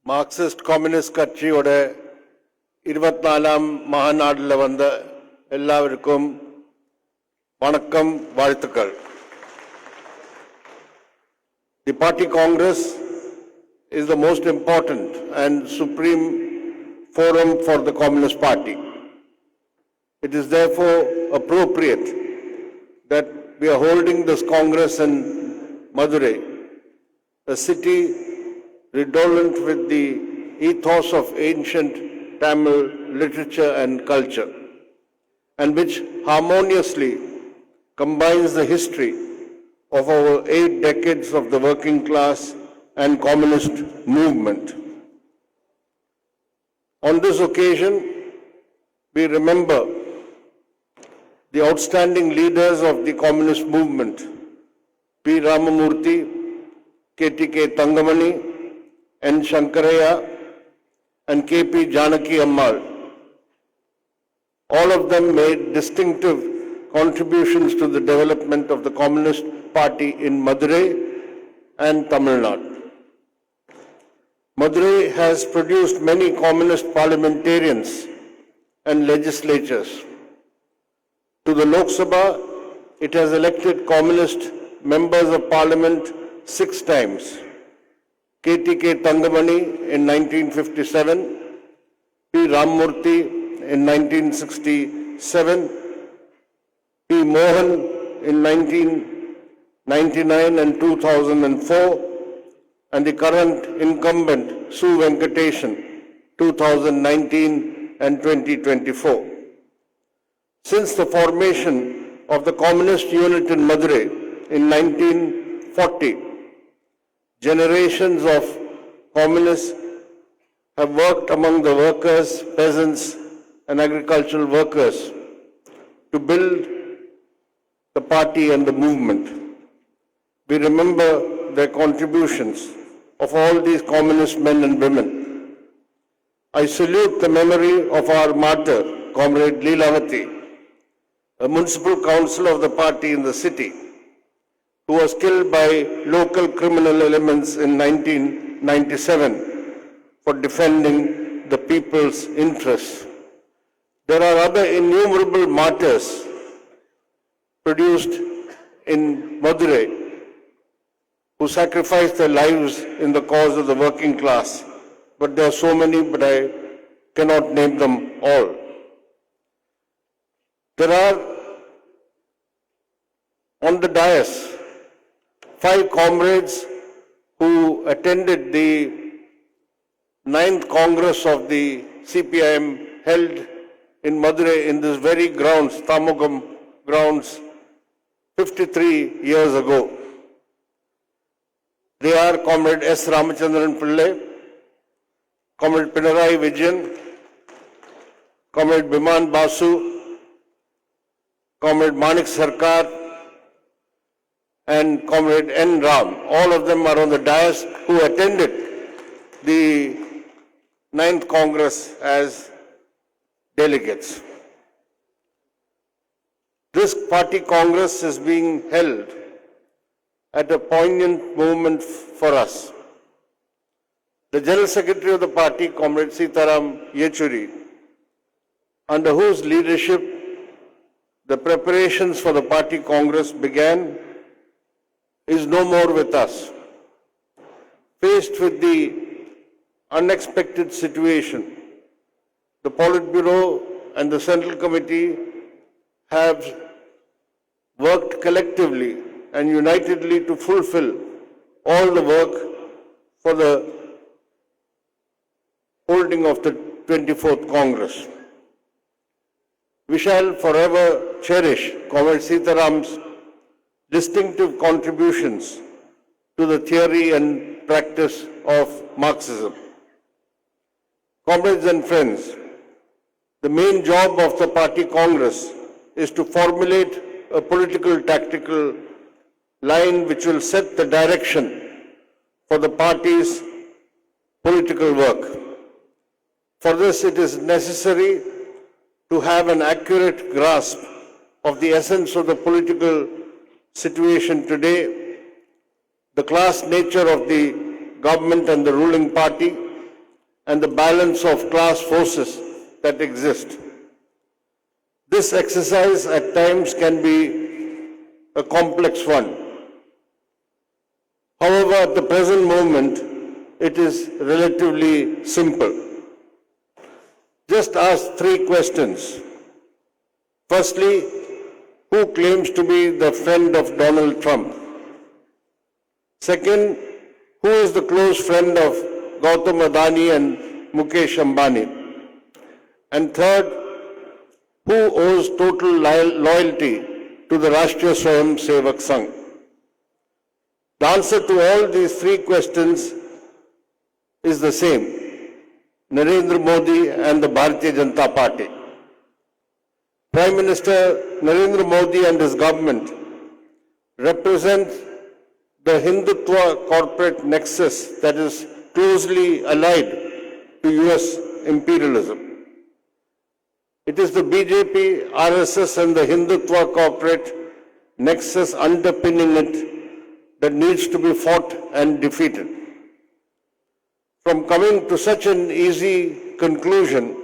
Marxist communist கட்சியோட 24ஆம் மகாநாடுல வந்த எல்லாருக்கும் வணக்கம், வாழ்த்துக்கள். The Party Congress is the most important and supreme forum for the Communist Party. It is therefore appropriate that we are holding this Congress in Madurai, a city redolent with the ethos of ancient Tamil literature and culture, and which harmoniously combines the history of over 8 decades of the working class and communist movement. On this occasion, we remember the outstanding leaders of the communist movement, P. Ramamurthy, K.T.K. Thangamani, N. Shankaraya, and K.P. Janaki Ammal. All of them made distinctive contributions to the development of the Communist Party in Madurai and Tamil Nadu. Madurai has produced many communist parliamentarians and legislatures. To the Lok Sabha, it has elected communist members of parliament 6 times. K.T.K. Thangamani in 1957, P. Ramamurthy in 1967, P. Mohan in 1999 and 2004, and the current incumbent Su Venkatesan 2019 and 2024. Since the formation of the communist unit in Madurai in 1940, generations of communists have worked among the workers, peasants, and agricultural workers to build the party and the movement. We remember their contributions of all these communist men and women. I salute the memory of our martyr, Comrade Leelavati, a municipal councillor of the party in the city, who was killed by local criminal elements in 1997 for defending the people's interests. There are other innumerable martyrs produced in Madurai who sacrificed their lives in the cause of the working class. But there are so many, but I cannot name them all. There are on the dais 5 comrades who attended the 9th Congress of the CPIM held in Madurai in this very grounds, Tamugam grounds, 53 years ago. They are Comrade S. Ramachandran Pillai, Comrade Pinarayi Vijayan, Comrade Biman Basu, Comrade Manik Sarkar, and Comrade N. Ram. All of them are on the dais who attended the 9th Congress as delegates. This party Congress is being held at a poignant moment for us. The General Secretary of the party, Comrade Sitaram Yechuri, under whose leadership the preparations for the party Congress began, is no more with us. Faced with the unexpected situation, the Politburo and the Central Committee have worked collectively and unitedly to fulfill all the work for the holding of the 24th Congress. We shall forever cherish Comrade Sitaram's distinctive contributions to the theory and practice of Marxism. Comrades and friends, the main job of the Party Congress is to formulate a political tactical line which will set the direction for the party's political work. For this, it is necessary to have an accurate grasp of the essence of the political situation today, the class nature of the government and the ruling party, and the balance of class forces that exist. This exercise at times can be a complex one. However, at the present moment, it is relatively simple. Just ask three questions. Firstly, who claims to be the friend of Donald Trump? Second, who is the close friend of Gautam Adani and Mukesh Ambani? And third, who owes total loyalty to the Rashtriya Swayam Sevak Sangh? The answer to all these three questions is the same: Narendra Modi and the Bharatiya Janata Party. Prime Minister Narendra Modi and his government represent the Hindutva corporate nexus that is closely allied to US imperialism. It is the BJP, RSS and the Hindutva corporate nexus underpinning it that needs to be fought and defeated. From coming to such an easy conclusion,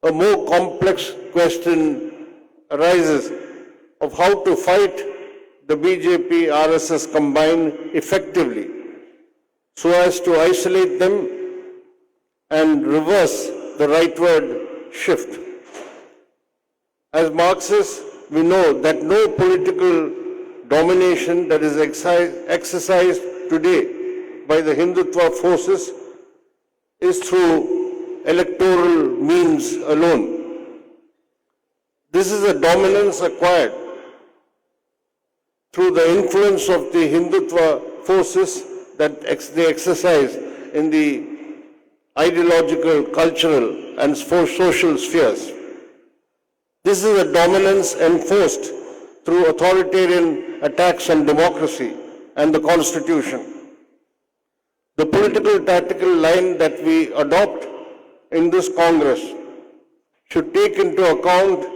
a more complex question arises of how to fight the BJP, RSS combined effectively so as to isolate them and reverse the rightward shift. As Marxists, we know that no political domination that is exercised today by the Hindutva forces is through electoral means alone. This is a dominance acquired through the influence of the Hindutva forces that they exercise in the ideological, cultural and social spheres. This is a dominance enforced through authoritarian attacks on democracy and the Constitution. The political tactical line that we adopt in this Congress should take into account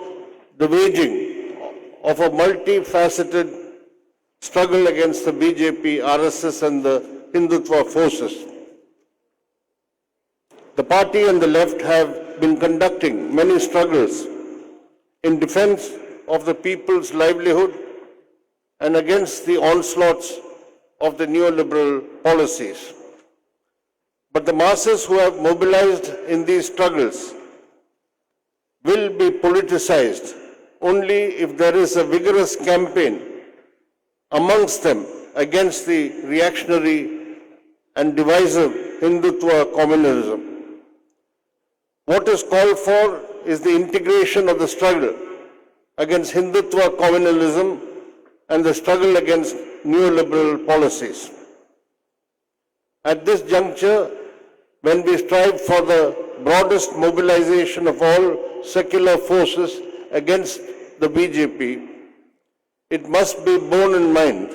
the waging of a multifaceted struggle against the BJP, RSS and the Hindutva forces. The party and the left have been conducting many struggles in defense of the people's livelihood and against the onslaughts of the neoliberal policies. But the masses who have mobilized in these struggles will be politicized only if there is a vigorous campaign amongst them against the reactionary and divisive Hindutva communalism. What is called for is the integration of the struggle against Hindutva communalism and the struggle against neoliberal policies. At this juncture, when we strive for the broadest mobilization of all secular forces against the BJP, it must be borne in mind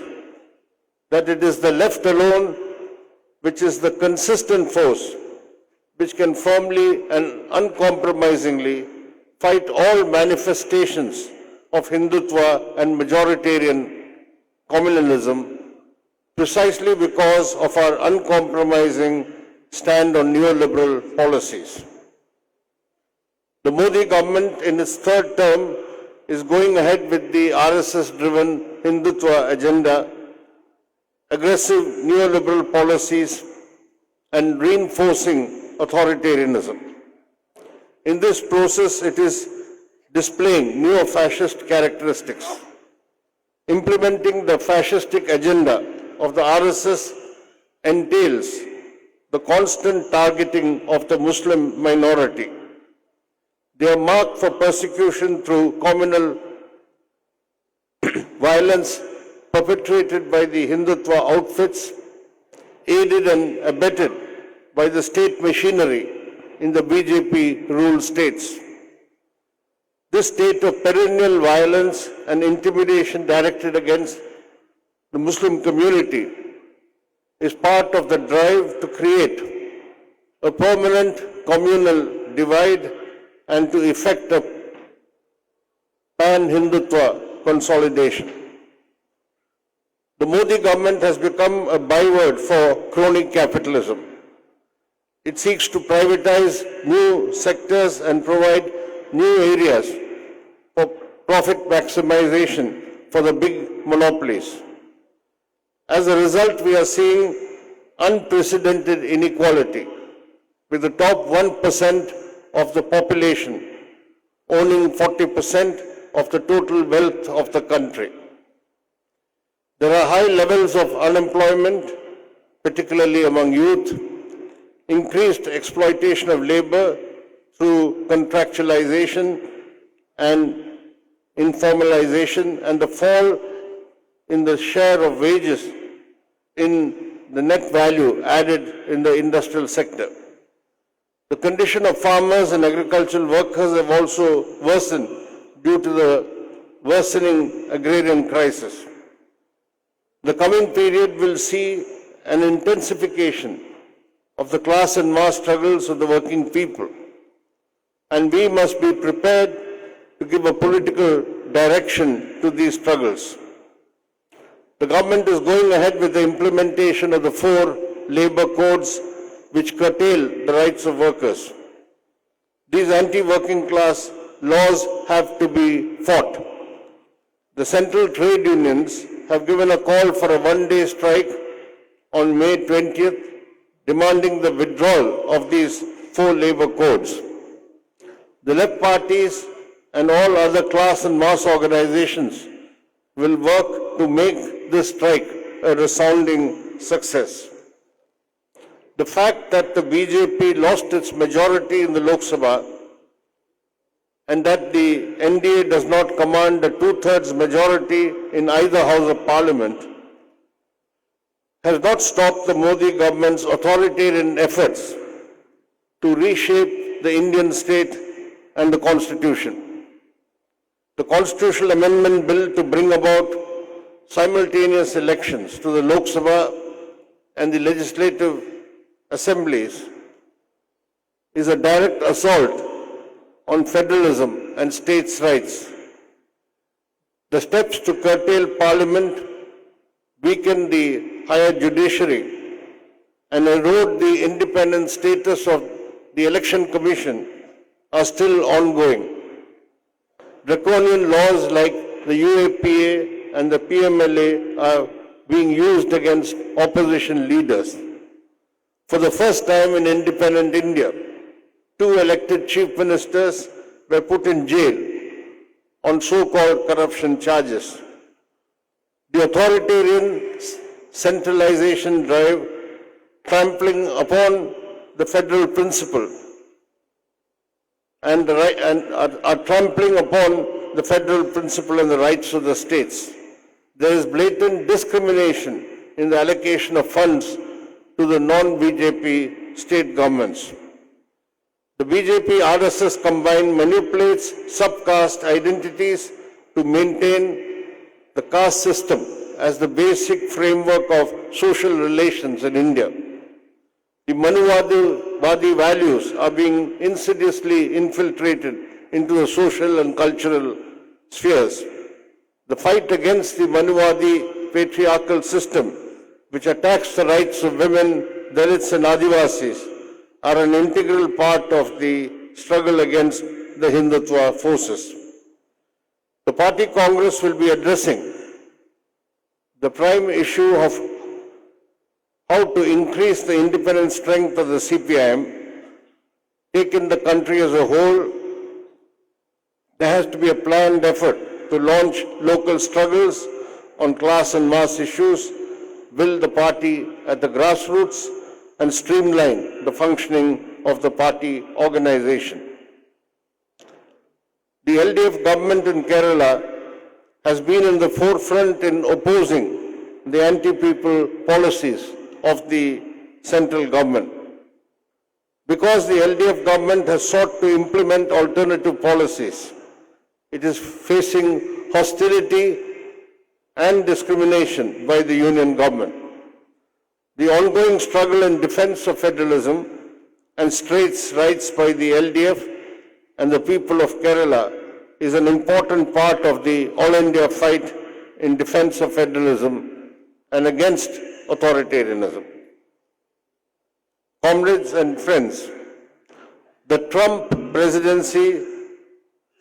that it is the left alone which is the consistent force which can firmly and uncompromisingly fight all manifestations of Hindutva and majoritarian communalism precisely because of our uncompromising stand on neoliberal policies. The Modi government in its third term is going ahead with the RSS-driven Hindutva agenda, aggressive neoliberal policies, and reinforcing authoritarianism. In this process, it is displaying neo-fascist characteristics. Implementing the fascistic agenda of the RSS entails the constant targeting of the Muslim minority. They are marked for persecution through communal violence perpetrated by the Hindutva outfits, aided and abetted by the state machinery in the BJP-ruled states. This state of perennial violence and intimidation directed against the Muslim community is part of the drive to create a permanent communal divide and to effect a pan-Hindutva consolidation. The Modi government has become a byword for crony capitalism. It seeks to privatize new sectors and provide new areas for profit maximization for the big monopolies. As a result, we are seeing unprecedented inequality, with the top 1% of the population owning 40% of the total wealth of the country. There are high levels of unemployment, particularly among youth, increased exploitation of labor through contractualization and informalization, and the fall in the share of wages in the net value added in the industrial sector. The condition of farmers and agricultural workers have also worsened due to the worsening agrarian crisis. The coming period will see an intensification of the class and mass struggles of the working people, and we must be prepared to give a political direction to these struggles. The government is going ahead with the implementation of the 4 labor codes which curtail the rights of workers. These anti-working class laws have to be fought. The central trade unions have given a call for a one-day strike on May 20th, demanding the withdrawal of these 4 labor codes. The left parties and all other class and mass organizations will work to make this strike a resounding success. The fact that the BJP lost its majority in the Lok Sabha and that the NDA does not command a 2/3 majority in either House of Parliament has not stopped the Modi government's authoritarian efforts to reshape the Indian state and the Constitution. The Constitutional Amendment Bill to bring about simultaneous elections to the Lok Sabha and the legislative assemblies is a direct assault on federalism and states' rights. The steps to curtail Parliament, weaken the higher judiciary, and erode the independent status of the Election Commission are still ongoing. Draconian laws like the UAPA and the PMLA are being used against opposition leaders. For the first time in independent India, 2 elected chief ministers were put in jail on so-called corruption charges. The authoritarian centralization drive, trampling upon the federal principle and are trampling upon the federal principle and the rights of the states. There is blatant discrimination in the allocation of funds to the non-BJP state governments. The BJP RSS combine manipulates sub-caste identities to maintain the caste system as the basic framework of social relations in India. The Manuvadi values are being insidiously infiltrated into the social and cultural spheres. The fight against the Manuvadi patriarchal system, which attacks the rights of women, Dalits and Adivasis, are an integral part of the struggle against the Hindutva forces. The party Congress will be addressing the prime issue of how to increase the independent strength of the CPIM. Taken the country as a whole, there has to be a planned effort to launch local struggles on class and mass issues, build the party at the grassroots, and streamline the functioning of the party organization. The LDF government in Kerala has been in the forefront in opposing the anti-people policies of the central government. Because the LDF government has sought to implement alternative policies, it is facing hostility and discrimination by the union government. The ongoing struggle in defense of federalism and states' rights by the LDF and the people of Kerala is an important part of the All India fight in defense of federalism and against authoritarianism. Comrades and friends, the Trump presidency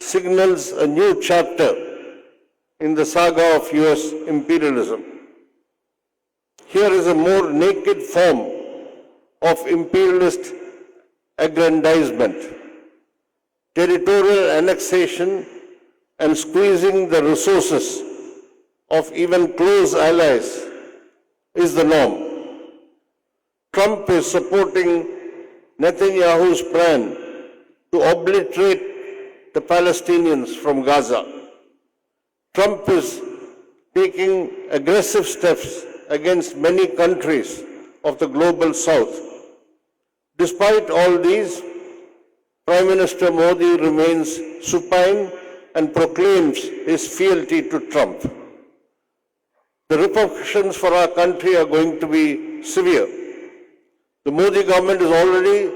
signals a new chapter in the saga of US imperialism. Here is a more naked form of imperialist aggrandizement, territorial annexation, and squeezing the resources of even close allies is the norm. Trump is supporting Netanyahu's plan to obliterate the Palestinians from Gaza. Trump is taking aggressive steps against many countries of the global south. Despite all these, Prime Minister Modi remains supine and proclaims his fealty to Trump. The repercussions for our country are going to be severe. The Modi government is already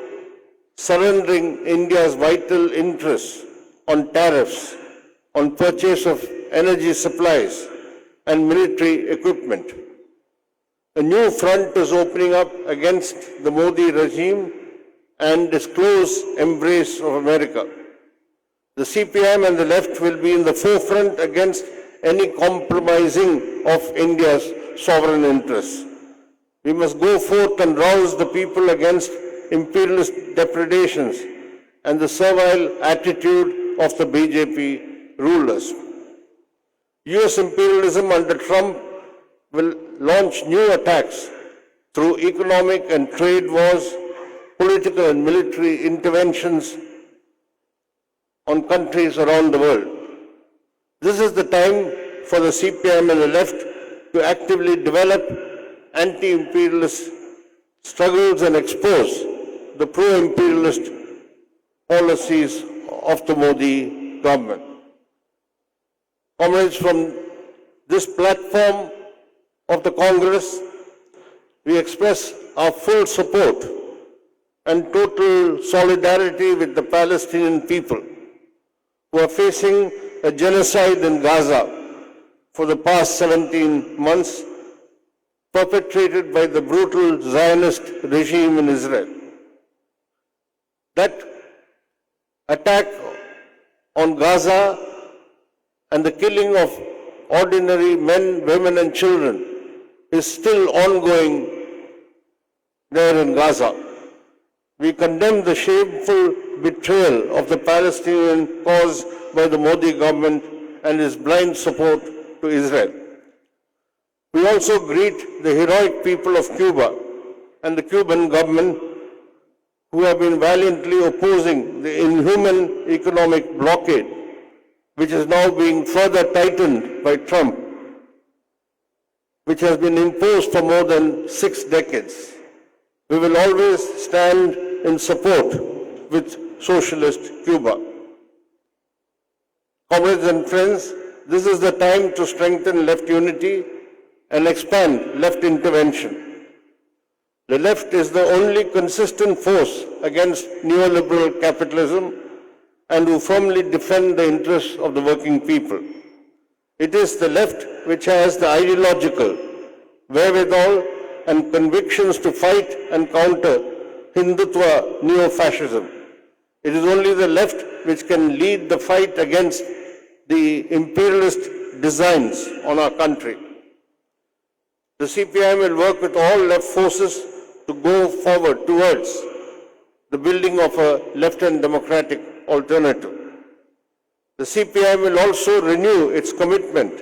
surrendering India's vital interests on tariffs, on purchase of energy supplies and military equipment. A new front is opening up against the Modi regime and its close embrace of America. The CPIM and the left will be in the forefront against any compromising of India's sovereign interests. We must go forth and rouse the people against imperialist depredations and the servile attitude of the BJP rulers. US imperialism under Trump will launch new attacks through economic and trade wars, political and military interventions on countries around the world. This is the time for the CPIM and the left to actively develop anti-imperialist struggles and expose the pro-imperialist policies of the Modi government. Comrades, from this platform of the Congress, we express our full support and total solidarity with the Palestinian people who are facing a genocide in Gaza for the past 17 months, perpetrated by the brutal Zionist regime in Israel. That attack on Gaza and the killing of ordinary men, women and children is still ongoing there in Gaza. We condemn the shameful betrayal of the Palestinian cause by the Modi government and its blind support to Israel. We also greet the heroic people of Cuba and the Cuban government who have been valiantly opposing the inhuman economic blockade, which is now being further tightened by Trump, which has been imposed for more than 6 decades. We will always stand in support with socialist Cuba. Comrades and friends, this is the time to strengthen left unity and expand left intervention. The left is the only consistent force against neoliberal capitalism and who firmly defend the interests of the working people. It is the left which has the ideological wherewithal and convictions to fight and counter Hindutva neo-fascism. It is only the left which can lead the fight against the imperialist designs on our country. The CPIM will work with all left forces to go forward towards the building of a left and democratic alternative. The CPIM will also renew its commitment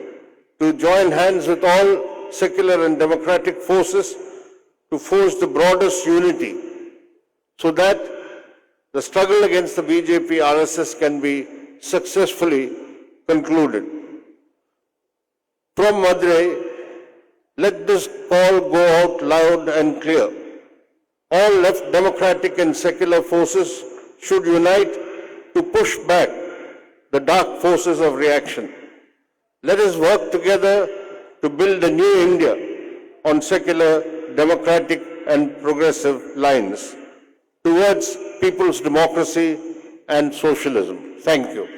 to join hands with all secular and democratic forces to forge the broadest unity so that the struggle against the BJP RSS can be successfully concluded. From Madurai, let this call go out loud and clear. All left democratic and secular forces should unite to push back the dark forces of reaction. Let us work together to build a new India on secular, democratic and progressive lines towards people's democracy and socialism. Thank you.